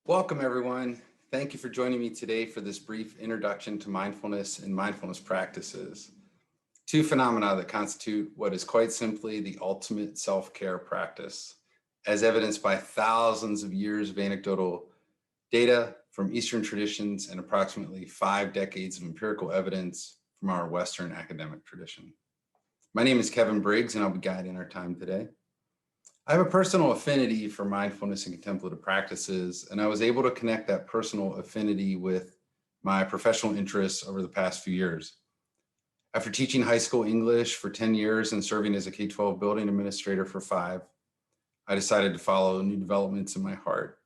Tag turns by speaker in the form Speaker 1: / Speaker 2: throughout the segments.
Speaker 1: Welcome, everyone. Thank you for joining me today for this brief introduction to mindfulness and mindfulness practices, two phenomena that constitute what is quite simply the ultimate self-care practice, as evidenced by thousands of years of anecdotal data from Eastern traditions and approximately 5 decades of empirical evidence from our Western academic tradition. My name is Kevin Briggs, and I'll be guiding our time today. I have a personal affinity for mindfulness and contemplative practices, and I was able to connect that personal affinity with my professional interests over the past few years. After teaching high school English for 10 years and serving as a K-12 building administrator for 5, I decided to follow new developments in my heart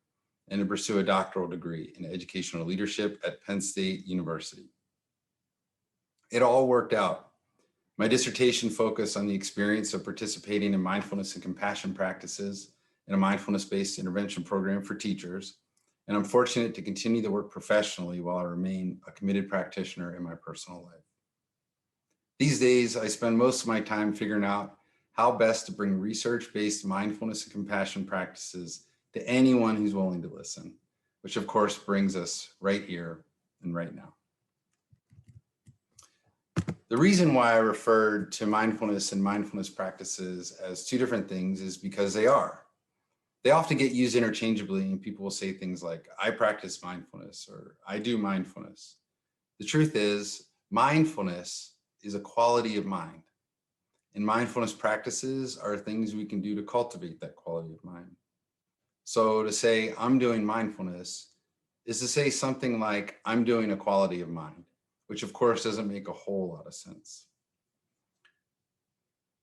Speaker 1: and to pursue a doctoral degree in educational leadership at Penn State University. It all worked out. My dissertation focused on the experience of participating in mindfulness and compassion practices in a mindfulness-based intervention program for teachers, and I'm fortunate to continue the work professionally while I remain a committed practitioner in my personal life. These days, I spend most of my time figuring out how best to bring research-based mindfulness and compassion practices to anyone who's willing to listen, which of course brings us right here and right now. The reason why I referred to mindfulness and mindfulness practices as two different things is because they are. They often get used interchangeably, and people will say things like, I practice mindfulness or I do mindfulness. The truth is, mindfulness is a quality of mind, and mindfulness practices are things we can do to cultivate that quality of mind. So to say I'm doing mindfulness is to say something like I'm doing a quality of mind, which of course doesn't make a whole lot of sense.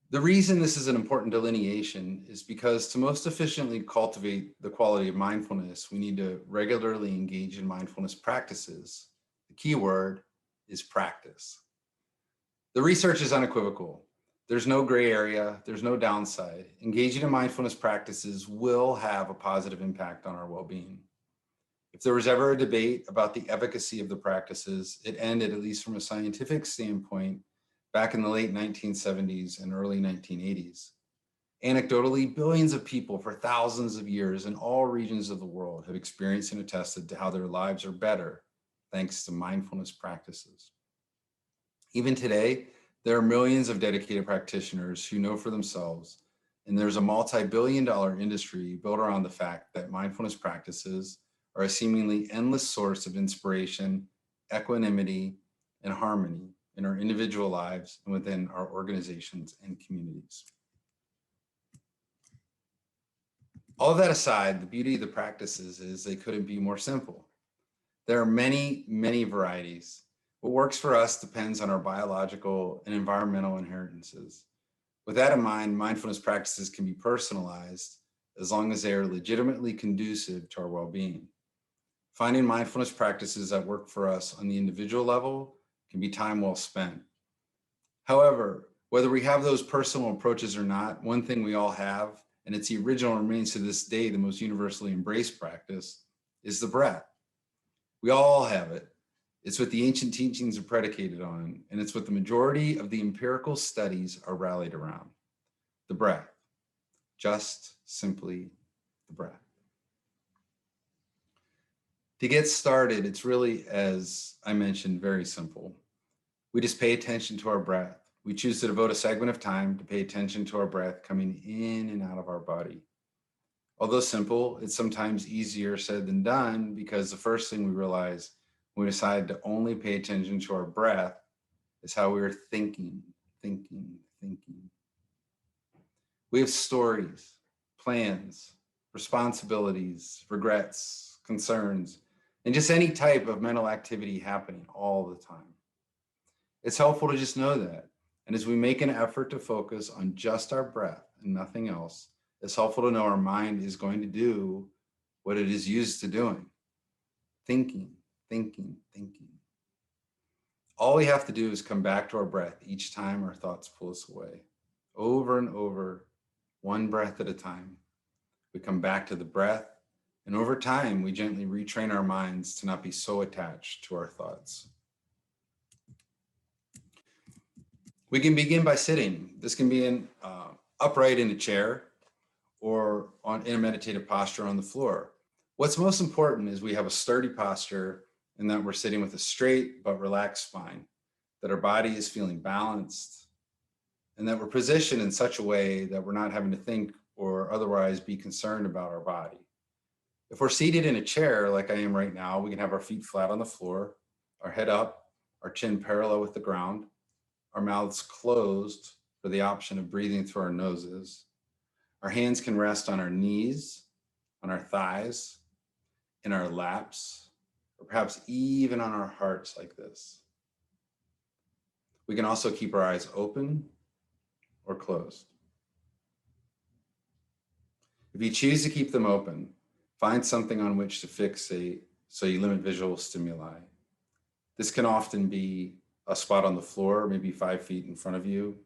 Speaker 1: The reason this is an important delineation is because to most efficiently cultivate the quality of mindfulness, we need to regularly engage in mindfulness practices. The key word is practice. The research is unequivocal. There's no gray area, there's no downside. Engaging in mindfulness practices will have a positive impact on our well-being. If there was ever a debate about the efficacy of the practices, it ended, at least from a scientific standpoint, back in the late 1970s and early 1980s. Anecdotally, billions of people for thousands of years in all regions of the world have experienced and attested to how their lives are better thanks to mindfulness practices. Even today, there are millions of dedicated practitioners who know for themselves, and there's a multi-billion-dollar industry built around the fact that mindfulness practices are a seemingly endless source of inspiration, equanimity, and harmony in our individual lives and within our organizations and communities. All of that aside, the beauty of the practices is they couldn't be more simple. There are many, many varieties. What works for us depends on our biological and environmental inheritances. With that in mind, mindfulness practices can be personalized as long as they are legitimately conducive to our well-being. Finding mindfulness practices that work for us on the individual level can be time well spent. However, whether we have those personal approaches or not, one thing we all have, and it's the original and remains to this day the most universally embraced practice, is the breath. We all have it. It's what the ancient teachings are predicated on, and it's what the majority of the empirical studies are rallied around. The breath. Just simply the breath. To get started, it's really, as I mentioned, very simple. We just pay attention to our breath. We choose to devote a segment of time to pay attention to our breath coming in and out of our body. Although simple, it's sometimes easier said than done because the first thing we realize when we decide to only pay attention to our breath is how we are thinking. We have stories, plans, responsibilities, regrets, concerns, and just any type of mental activity happening all the time. It's helpful to just know that. And as we make an effort to focus on just our breath and nothing else, it's helpful to know our mind is going to do what it is used to doing. Thinking. All we have to do is come back to our breath each time our thoughts pull us away. Over and over, one breath at a time. We come back to the breath, and over time, we gently retrain our minds to not be so attached to our thoughts. We can begin by sitting. This can be upright in a chair or in a meditative posture on the floor. What's most important is we have a sturdy posture and that we're sitting with a straight but relaxed spine, that our body is feeling balanced, and that we're positioned in such a way that we're not having to think or otherwise be concerned about our body. If we're seated in a chair like I am right now, we can have our feet flat on the floor, our head up, our chin parallel with the ground, our mouths closed for the option of breathing through our noses. Our hands can rest on our knees, on our thighs, in our laps, or perhaps even on our hearts like this. We can also keep our eyes open or closed. If you choose to keep them open, find something on which to fixate so you limit visual stimuli. This can often be a spot on the floor, maybe 5 feet in front of you,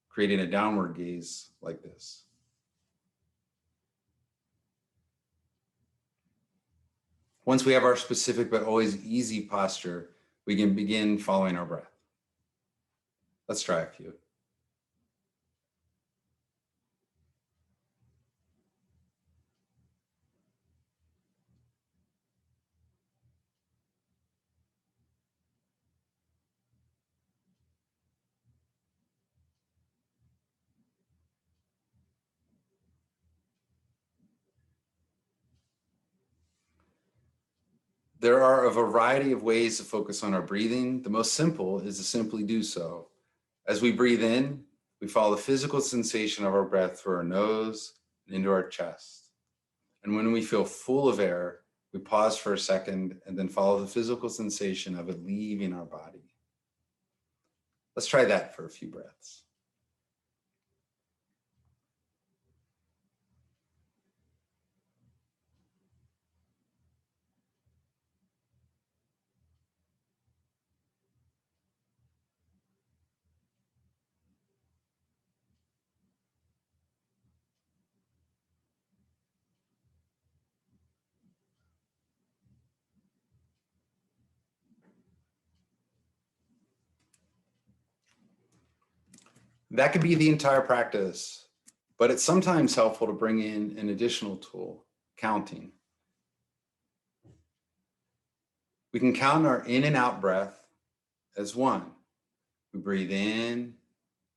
Speaker 1: creating a downward gaze like this. Once we have our specific but always easy posture, we can begin following our breath. Let's try a few. There are a variety of ways to focus on our breathing. The most simple is to simply do so. As we breathe in, we follow the physical sensation of our breath through our nose and into our chest. And when we feel full of air, we pause for a second and then follow the physical sensation of it leaving our body. Let's try that for a few breaths. That could be the entire practice, but it's sometimes helpful to bring in an additional tool, counting. We can count our in and out breath as one. We breathe in,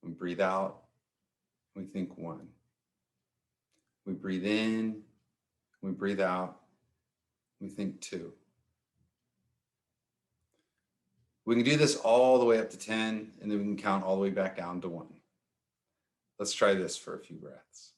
Speaker 1: we breathe out, we think one. We breathe in, we breathe out, we think two. We can do this all the way up to 10, and then we can count all the way back down to one. Let's try this for a few breaths.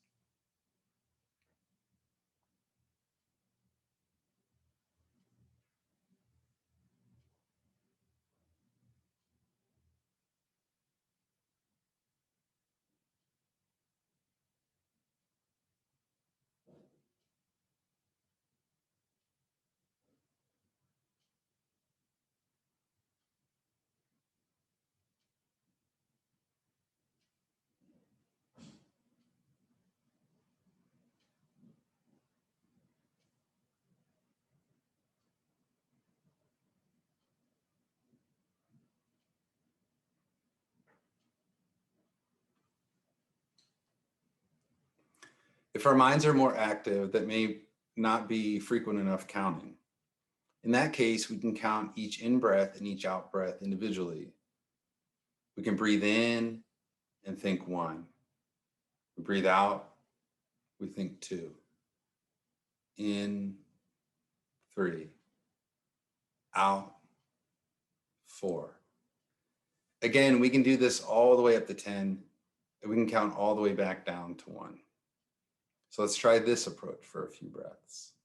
Speaker 1: If our minds are more active, that may not be frequent enough counting. In that case, we can count each in breath and each out breath individually. We can breathe in and think one. We breathe out, we think two. In, three. Out, four. Again, we can do this all the way up to 10, and we can count all the way back down to one. So let's try this approach for a few breaths.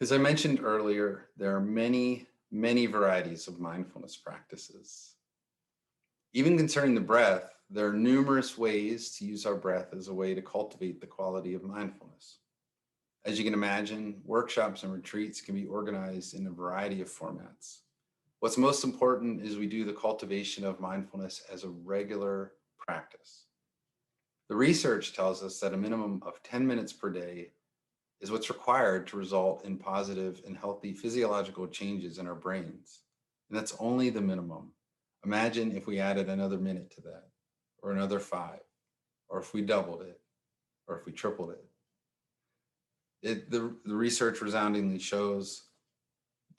Speaker 1: As I mentioned earlier, there are many, many varieties of mindfulness practices. Even concerning the breath, there are numerous ways to use our breath as a way to cultivate the quality of mindfulness. As you can imagine, workshops and retreats can be organized in a variety of formats. What's most important is we do the cultivation of mindfulness as a regular practice. The research tells us that a minimum of 10 minutes per day is what's required to result in positive and healthy physiological changes in our brains. And that's only the minimum. Imagine if we added another minute to that, or another 5, or if we doubled it, or if we tripled it. The research resoundingly shows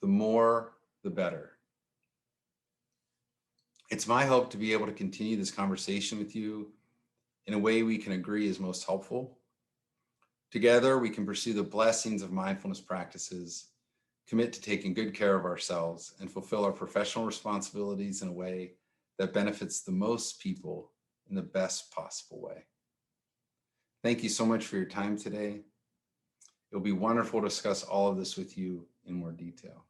Speaker 1: the more, the better. It's my hope to be able to continue this conversation with you in a way we can agree is most helpful. Together, we can pursue the blessings of mindfulness practices, commit to taking good care of ourselves, and fulfill our professional responsibilities in a way that benefits the most people in the best possible way. Thank you so much for your time today. It'll be wonderful to discuss all of this with you in more detail.